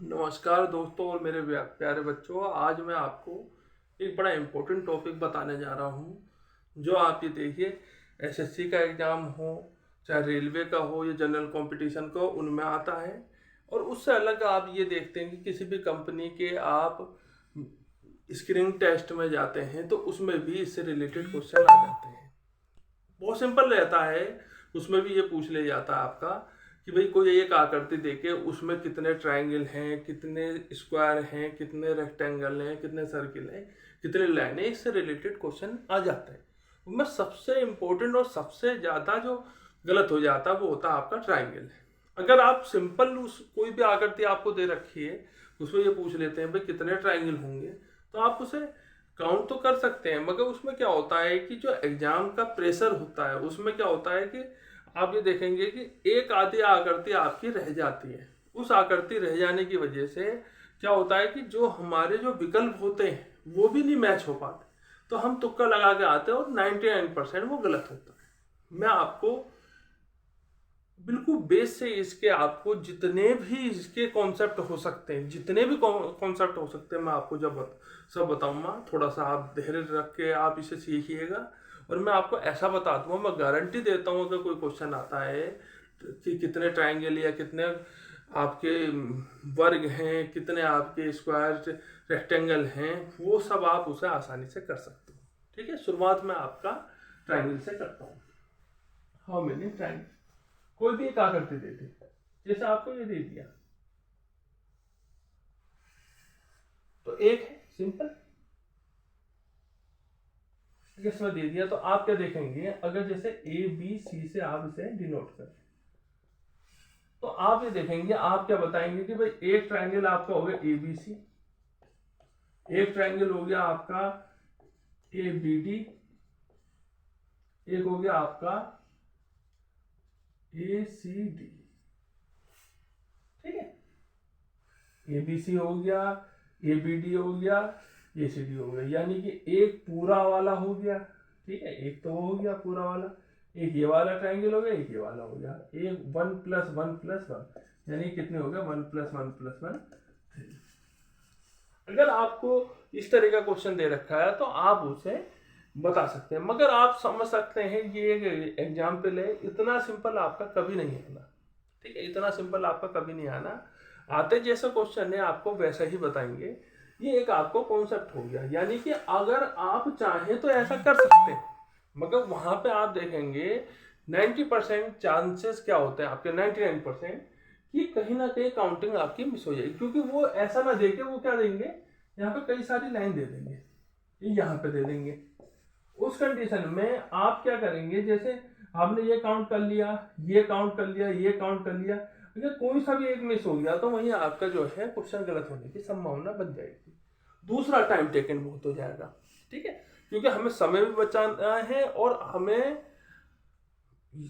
नमस्कार दोस्तों और मेरे प्यारे बच्चों। आज मैं आपको एक बड़ा इम्पोर्टेंट टॉपिक बताने जा रहा हूँ। जो आप ये देखिए, एसएससी का एग्ज़ाम हो, चाहे रेलवे का हो या जनरल कंपटीशन का हो, उनमें आता है। और उससे अलग आप ये देखते हैं कि किसी भी कंपनी के आप स्क्रीनिंग टेस्ट में जाते हैं तो उसमें भी इससे रिलेटेड क्वेश्चन आ जाते हैं। बहुत सिंपल रहता है। उसमें भी ये पूछ ले जाता है आपका कि भाई कोई एक आकृति देके उसमें कितने ट्रायंगल हैं, कितने स्क्वायर हैं, कितने रेक्टेंगल हैं, कितने सर्किल हैं, कितने लाइन है, इससे रिलेटेड क्वेश्चन आ जाते हैं। उनमें सबसे इम्पोर्टेंट और सबसे ज़्यादा जो गलत हो जाता है वो होता है आपका ट्रायंगल। अगर आप सिंपल उस कोई भी आकृति आपको दे रखी है, उसमें ये पूछ लेते हैं भाई कितने ट्रायंगल होंगे, तो आप उसे काउंट तो कर सकते हैं, मगर उसमें क्या होता है कि जो एग्जाम का प्रेशर होता है उसमें क्या होता है कि आप ये देखेंगे कि एक आधी आकृति आपकी रह जाती है। उस आकृति रह जाने की वजह से क्या होता है कि जो हमारे जो विकल्प होते हैं वो भी नहीं मैच हो पाते, तो हम तुक्का लगा के आते हैं और 99% वो गलत होता है। मैं आपको बिल्कुल बेस से इसके आपको जितने भी इसके कॉन्सेप्ट हो सकते हैं, जितने भी कॉन्सेप्ट हो सकते हैं, मैं आपको सब बताऊंगा। थोड़ा सा आप धैर्य रख के आप इसे सीखिएगा और मैं आपको ऐसा बता दूंगा, मैं गारंटी देता हूँ अगर कोई क्वेश्चन आता है कि कितने ट्रायंगल या कितने आपके वर्ग हैं, कितने आपके स्क्वायर रेक्टेंगल हैं, वो सब आप उसे आसानी से कर सकते हो। ठीक है, शुरुआत में आपका ट्रायंगल से करता हूँ। हाउ मेनी ट्रायंगल, कोई भी एक आकृति दे दी, जैसे आपको ये दे दिया तो एक है सिंपल, इसमें दे दिया तो आप क्या देखेंगे, अगर जैसे ए बी सी से आप इसे डिनोट करें तो आप ये देखेंगे, आप क्या बताएंगे कि भाई एक ट्रायंगल आपका हो गया ए बी सी, एक ट्रायंगल हो गया आपका ए बी डी, एक हो गया आपका ए सी डी। ठीक है, ए बी सी हो गया, ए बी डी हो गया, ए सी डी हो गया, यानी कि एक पूरा वाला हो गया। ठीक है, एक तो हो गया पूरा वाला, एक ये वाला ट्रायंगल हो गया, एक ये वाला हो गया, एक 1+1+1, यानी कितने हो गए 1+1+1। अगर आपको इस तरह का क्वेश्चन दे रखा है तो आप उसे बता सकते हैं, मगर आप समझ सकते हैं ये एग्जाम्पल है, इतना सिंपल आपका कभी नहीं आना। ठीक है, इतना सिंपल आपका कभी नहीं आना। आते जैसा क्वेश्चन है आपको वैसा ही बताएंगे। ये एक आपको कॉन्सेप्ट हो गया, यानी कि अगर आप चाहें तो ऐसा कर सकते हैं, मगर वहां पे आप देखेंगे 90% चांसेस क्या होते हैं आपके, 99% कि कहीं ना कहीं काउंटिंग आपकी मिस हो जाएगी, क्योंकि वो ऐसा ना देके वो क्या देंगे, यहाँ पे कई सारी लाइन दे देंगे, यहाँ पे दे देंगे। उस कंडीशन में आप क्या करेंगे, जैसे आपने ये काउंट कर लिया, ये काउंट कर लिया, ये काउंट कर लिया, अगर कोई सा भी एक मिस हो गया तो वहीं आपका जो है क्वेश्चन गलत होने की संभावना बन जाएगी। दूसरा, टाइम टेकन बहुत हो जाएगा। ठीक है, क्योंकि हमें समय भी बचाना है और हमें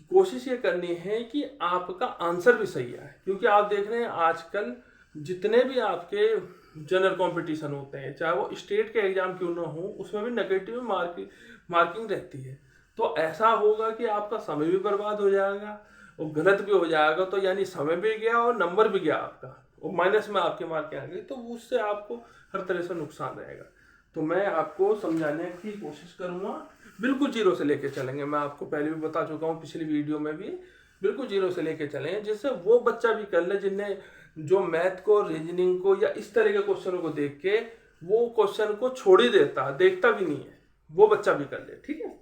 कोशिश ये करनी है कि आपका आंसर भी सही आए, क्योंकि आप देख रहे हैं आजकल जितने भी आपके जनरल कंपटीशन होते हैं, चाहे वो स्टेट के एग्जाम क्यों ना हो, उसमें भी नेगेटिव मार्किंग रहती है। तो ऐसा होगा कि आपका समय भी बर्बाद हो जाएगा और गलत भी हो जाएगा, तो यानी समय भी गया और नंबर भी गया आपका, और माइनस में आपके मार्कें आ गई, तो उससे आपको हर तरह से नुकसान रहेगा। तो मैं आपको समझाने की कोशिश करूंगा, बिल्कुल जीरो से लेके चलेंगे। मैं आपको पहले भी बता चुका हूँ पिछली वीडियो में भी, बिल्कुल जीरो से लेके चलेंगे, जिससे वो बच्चा भी कर ले जिन्हें जो मैथ को, रीजनिंग को या इस तरह के क्वेश्चनों को देख के वो क्वेश्चन को छोड़ ही देता, देखता भी नहीं है, वो बच्चा भी कर ले। ठीक है,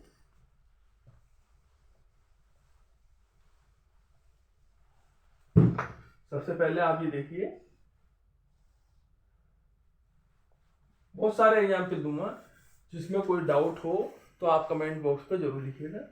सबसे पहले आप ये देखिए, बहुत सारे एग्जाम्पल दूंगा, जिसमें कोई डाउट हो तो आप कमेंट बॉक्स पे जरूर लिखिएगा।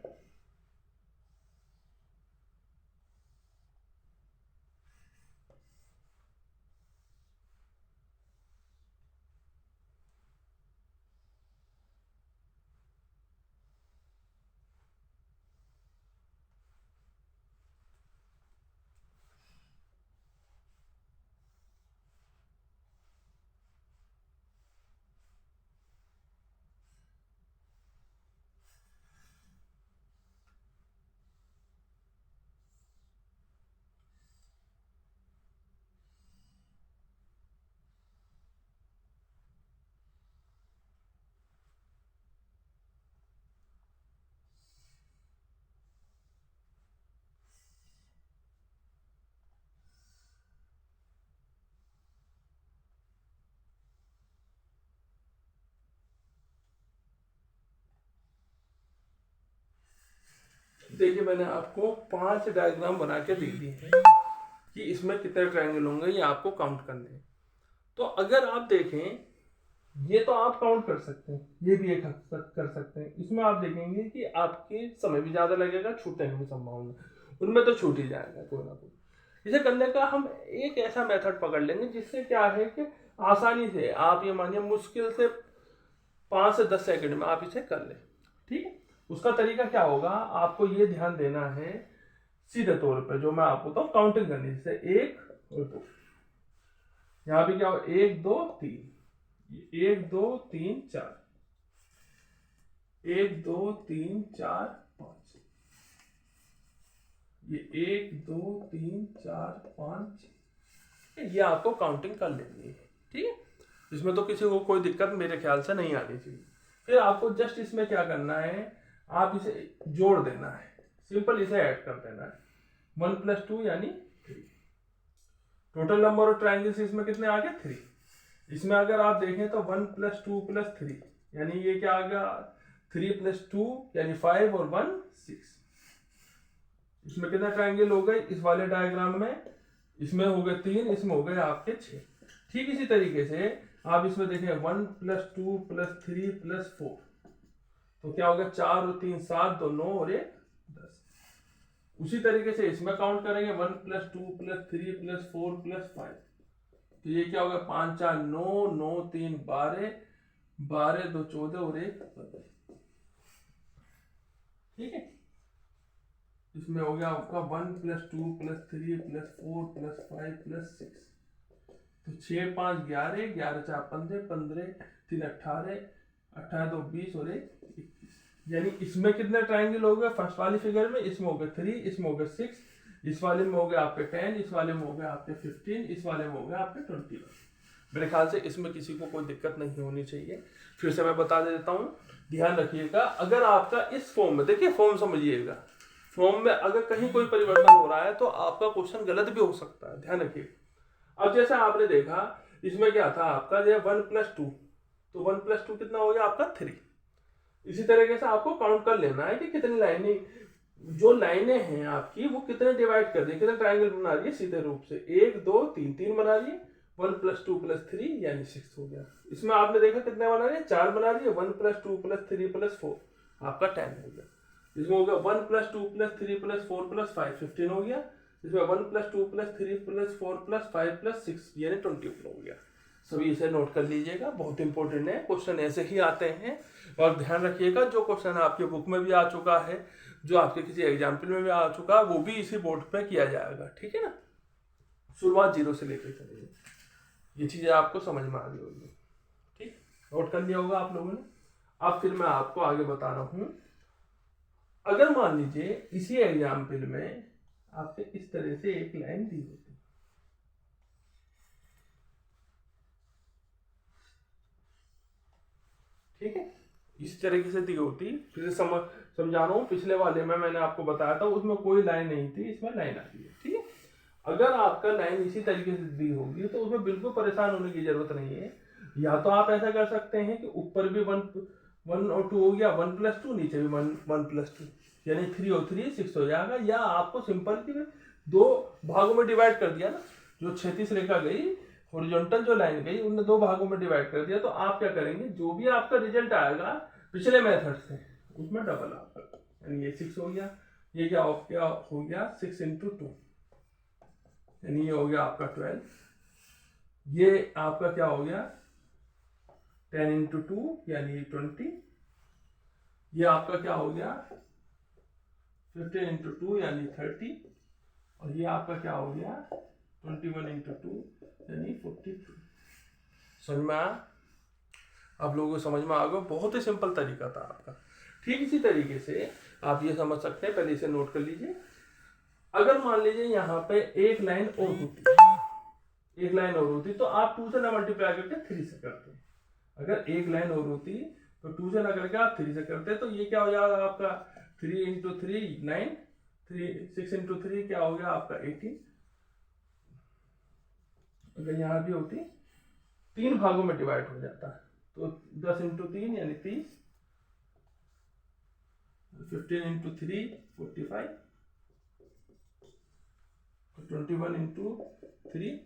देखिए मैंने आपको 5 डायग्राम बना के दे दिए हैं कि इसमें कितने ट्रायंगल होंगे, ये आपको काउंट करने हैं। तो अगर आप देखें, ये तो आप काउंट कर सकते हैं, ये भी एक हद तक कर सकते हैं। इसमें आप देखेंगे कि आपके समय भी ज़्यादा लगेगा, छूटने की भी संभावना, उनमें तो छूट ही जाएगा कोई ना कोई। इसे करने का हम एक ऐसा मेथड पकड़ लेंगे जिससे क्या है कि आसानी से आप ये मानिए मुश्किल से 5 से 10 सेकंड में आप इसे कर लें। ठीक है, उसका तरीका क्या होगा, आपको ये ध्यान देना है सीधे तौर पे, जो मैं आपको बताऊँ काउंटिंग करनी, जैसे 1 और 2, यहाँ पे क्या हो 1 2 3, 1 2 3 4, 1 2 3 4 5, ये 1 2 3 4 5, ये आपको काउंटिंग कर लेनी है। ठीक है, इसमें तो किसी को कोई दिक्कत मेरे ख्याल से नहीं आनी चाहिए। फिर आपको जस्ट इसमें क्या करना है, आप इसे जोड़ देना है, सिंपल इसे ऐड कर देना है। 1 + 2 यानी 3। टोटल नंबर ऑफ ट्रायंगल्स इसमें कितने आ गए 3। इसमें अगर आप देखें तो 1 + 2 + 3 यानी ये क्या आ गया 3 + 2 यानी 5 और 1 6। इसमें कितने ट्रायंगल हो गए इस वाले डायग्राम में, इसमें हो गए 3, इसमें हो गए आपके 6। ठीक इसी तरीके से आप इसमें देखें 1 + 2 + 3 + 4, तो क्या हो गया 4 और 3 7, 2 9 और 1 10। उसी तरीके से इसमें काउंट करेंगे 1 + 2 + 3 + 4 + 5, तो ये क्या होगा 5 4 9 9 3 12 12 2 14 और 1 15। ठीक है, इसमें हो गया आपका 1 + 2 + 3 + 4 + 5 + 6, तो 6 5 11 11 4 15 15 3 18 18 2 20 और 1 21। यानी इसमें कितने ट्रायंगल हो गए फर्स्ट वाली फिगर में, इसमें हो गए 3, इसमें हो गए 6, इस वाले में हो गए आपके 10, इस वाले में हो गए आपके 15, इस वाले में हो गए आपके 21। मेरे ख्याल से इसमें किसी को कोई दिक्कत नहीं होनी चाहिए। फिर से मैं बता देता हूँ, ध्यान रखिएगा, अगर आपका इस फॉर्म में, देखिए फॉर्म समझिएगा, फॉर्म में अगर कहीं कोई परिवर्तन हो रहा है तो आपका क्वेश्चन गलत भी हो सकता है, ध्यान रखिए। अब जैसे आपने देखा इसमें क्या था आपका जो 1 + 2, तो 1 + 2 कितना हो गया आपका 3। इसी तरीके से आपको काउंट कर लेना है कि कितनी लाइनें, जो लाइनें हैं आपकी वो कितने डिवाइड कर रही है, कितने ट्रायंगल बना रही है सीधे रूप से, 1 2 3 3 बना रही है। 1 + 2 + 3 यानी 6 हो गया। इसमें आपने देखा कितने बना रही है, 4 बना रही है। 1 + 2 + 3 + 4 आपका 10 हो गया। इसमें हो गया 1 + 2 + 3 + 4 + 5 15 हो गया। इसमें 1 + 2 + 3 + 4 + 5 + 6 यानी 21 हो गया। सभी इसे नोट कर लीजिएगा, बहुत इंपॉर्टेंट है, क्वेश्चन ऐसे ही आते हैं। और ध्यान रखिएगा जो क्वेश्चन आपके बुक में भी आ चुका है, जो आपके किसी एग्जाम्पल में भी आ चुका है, वो भी इसी बोर्ड पे किया जाएगा। ठीक है ना, शुरुआत 0 से लेकर चलेंगे, ये चीजें आपको समझ में आ गई होगी। ठीक, नोट कर लिया होगा आप लोगों ने। अब फिर मैं आपको आगे बता रहा हूं, अगर मान लीजिए इसी एग्जाम्पल में आपसे इस तरह से एक लाइन दी होती, ठीक है, इस तरीके से दी होती, फिर समझा रहा हूँ, पिछले वाले में मैंने आपको बताया था उसमें कोई लाइन नहीं थी, इसमें लाइन आ रही है। ठीक है, अगर आपका लाइन इसी तरीके से दी होगी तो उसमें बिल्कुल परेशान होने की जरूरत नहीं है। या तो आप ऐसा कर सकते हैं कि ऊपर भी 1 और 2 हो गया, 1 + 2, नीचे भी 1 + 2 यानी 3 और 3 6 हो जाएगा। या आपको सिंपल की 2 भागों में डिवाइड कर दिया ना, जो क्षैतिज रेखा गई, हॉरिजॉन्टल जो लाइन गई, उन्हें 2 भागों में डिवाइड कर दिया। तो आप क्या करेंगे, जो भी आपका रिजल्ट आएगा पिछले मेथड से उसमें डबल आपका, यानी ये 6 हो गया, ये क्या हो गया 6 × 2 यानी ये हो गया आपका 12। ये आपका क्या हो गया 10 × 2 यानी 20। ये आपका क्या हो गया 15 × 2 यानी 30। और ये आपका क्या हो गया 21 × 2 यानी 42। समझ में आया, आप लोगों को समझ में आ गया, बहुत ही सिंपल तरीका था आपका। ठीक इसी तरीके से आप ये समझ सकते हैं, पहले इसे नोट कर लीजिए। अगर मान लीजिए यहाँ पे एक लाइन और होती, एक लाइन और होती तो आप 2 से ना मल्टीप्लाई करके 3 से करते। अगर एक लाइन और होती तो 2 से ना करके आप 3 से करते, तो ये क्या हो जाएगा आपका 3 × 3 9, 6 × 3 क्या हो गया आपका 18। अगर यहाँ भी होती 3 भागों में डिवाइड हो जाता है, तो 10 × 3 यानी 30, 15 इंटू 3 45, 21 इंटू 3।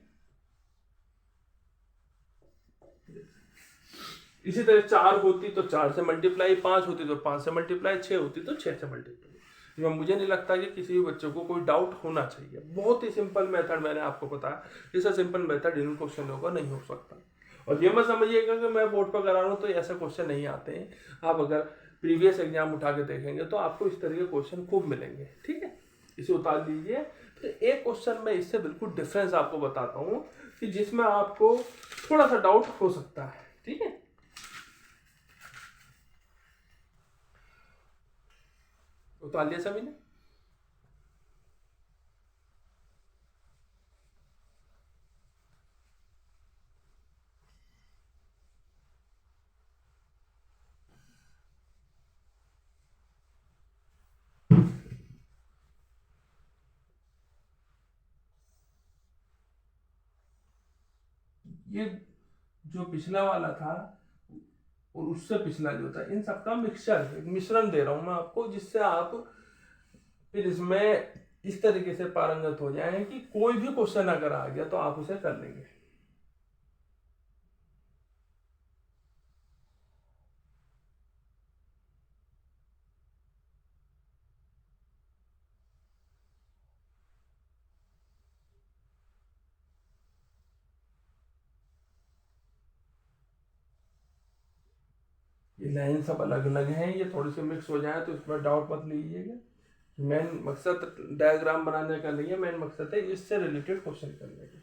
इसी तरह 4 होती तो 4 से मल्टीप्लाई, 5 होती तो 5 से मल्टीप्लाई, 6 होती तो 6 से मल्टीप्लाई। मुझे नहीं लगता कि किसी भी बच्चों को कोई डाउट होना चाहिए। बहुत ही सिंपल मेथड मैंने आपको बताया, इससे सिंपल मेथड इन क्वेश्चनों का नहीं हो सकता। और ये मत समझिएगा कि मैं बोर्ड पर करा रहा हूँ तो ऐसे क्वेश्चन नहीं आते हैं। आप अगर प्रीवियस एग्जाम उठा के देखेंगे तो आपको इस तरह के क्वेश्चन खूब मिलेंगे। ठीक है, इसे उतार लीजिए। तो एक क्वेश्चन में इससे बिल्कुल डिफरेंस आपको बताता हूँ कि जिसमें आपको थोड़ा सा डाउट हो सकता है। ठीक है, उतार लिया सभी ने? ये जो पिछला वाला था और उससे पिछला जो था, इन सबका मिश्रण दे रहा हूं मैं आपको, जिससे आप फिर इसमें इस तरीके से पारंगत हो जाए कि कोई भी क्वेश्चन अगर आ गया तो आप उसे कर लेंगे। ये लाइन सब अलग अलग हैं, ये थोड़ी सी मिक्स हो जाए तो इसमें डाउट मत लीजिएगा। मेन मकसद डायग्राम बनाने का नहीं है, मेन मकसद है इससे रिलेटेड क्वेश्चन करने का।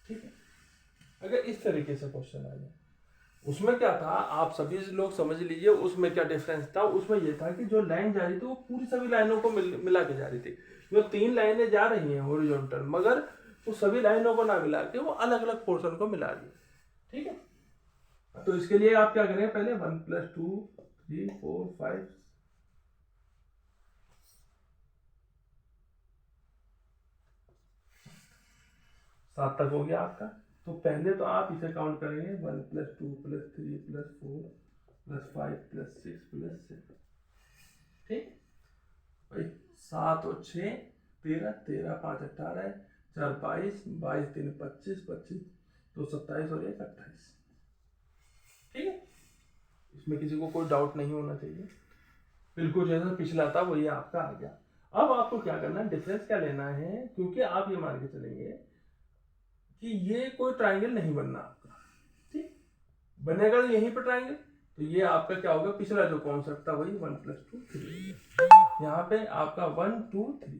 ठीक है, अगर इस तरीके से क्वेश्चन आ जाए, उसमें क्या था आप सभी लोग समझ लीजिए। उसमें क्या डिफरेंस था, उसमें यह था कि जो लाइन जा रही थी वो पूरी सभी लाइनों को मिला के जा रही थी। जो 3 लाइनें जा रही हैं हॉरिजॉन्टल, मगर वो सभी लाइनों को ना मिला के वो अलग अलग पोर्शन को मिला रही है। ठीक है, तो इसके लिए आप क्या करें, पहले 1 + 2 3 4 5 7 तक हो गया आपका। तो पहले तो आप इसे काउंट करेंगे 1 + 2 + 3 + 4 + 5 + 6 + 7। ठीक भाई, 7 और 6 13, 13 5 18, 4 22, 22 3 25, 25 2 27 और 1 28। ठीक है, इसमें किसी को कोई डाउट नहीं होना चाहिए। बिल्कुल जैसा पिछला था वही आपका आ गया। अब आपको क्या करना है, डिफरेंस क्या लेना है, क्योंकि आप ये मान के चलेंगे कि ये कोई ट्राइंगल नहीं बनना आपका। ठीक, बनेगा यहीं पर ट्राइंगल, तो ये आपका क्या होगा, पिछला जो कॉन्सेप्ट था वही 1 + 2 3। यहाँ पे आपका 1 2 3,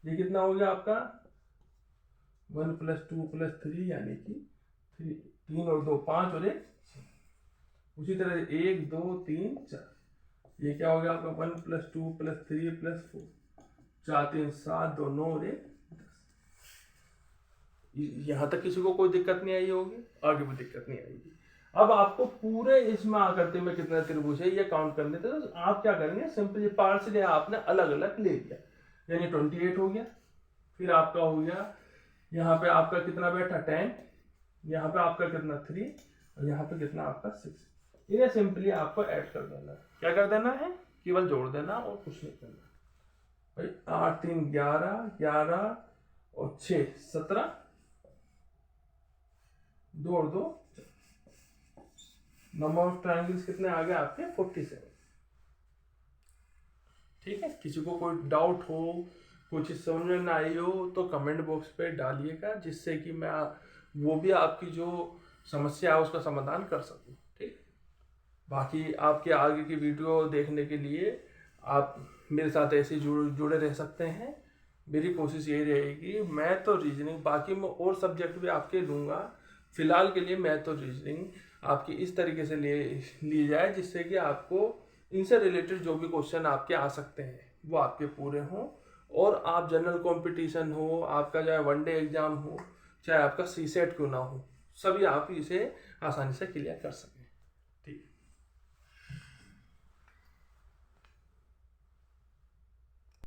ये कितना हो गया आपका 1 + 2 + 3 यानी कि 3 और 2 5 और 1 6। उसी तरह 1 2 3 4, ये क्या हो गया आपका 1 + 2 + 3 + 4, 4 3 7 2 9 और 1 10। यहाँ तक किसी को कोई दिक्कत नहीं आई होगी, आगे भी दिक्कत नहीं आएगी। अब आपको पूरे इसमें आकृति में कितना त्रिभुज है ये काउंट करने थे, तो आप क्या करेंगे, सिंपली पार्ट्स आपने अलग अलग ले लिया, यानी 28 हो गया। फिर आपका हो गया यहाँ पे आपका कितना बैठा 10, यहाँ पे आपका कितना 3 और यहाँ पे कितना आपका 6। इन्हें सिंपली आपको ऐड कर देना है। क्या कर देना है, केवल जोड़ देना और कुछ नहीं करना भाई। 8 3 11, 11 और 6 17, 2 और 2 नंबर ऑफ ट्रायंगल्स कितने आ गए आपके 47। ठीक है, किसी को कोई डाउट हो, कुछ समझ में ना आई हो तो कमेंट बॉक्स पे डालिएगा, जिससे कि मैं वो भी आपकी जो समस्या है उसका समाधान कर सकूं। ठीक, बाकी आपके आगे की वीडियो देखने के लिए आप मेरे साथ ऐसे जुड़े रह सकते हैं। मेरी कोशिश यही रहेगी, मैं तो रीजनिंग, बाकी मैं और सब्जेक्ट भी आपके लूँगा, फिलहाल के लिए मैं तो रीजनिंग आपकी इस तरीके से ली जाए जिससे कि आपको इनसे रिलेटेड जो भी क्वेश्चन आपके आ सकते हैं वो आपके पूरे हों, और आप जनरल कंपटीशन हो, आपका चाहे 1 डे एग्जाम हो, चाहे आपका CSET क्यों ना हो, सभी आप इसे आसानी से क्लियर कर सकते हैं।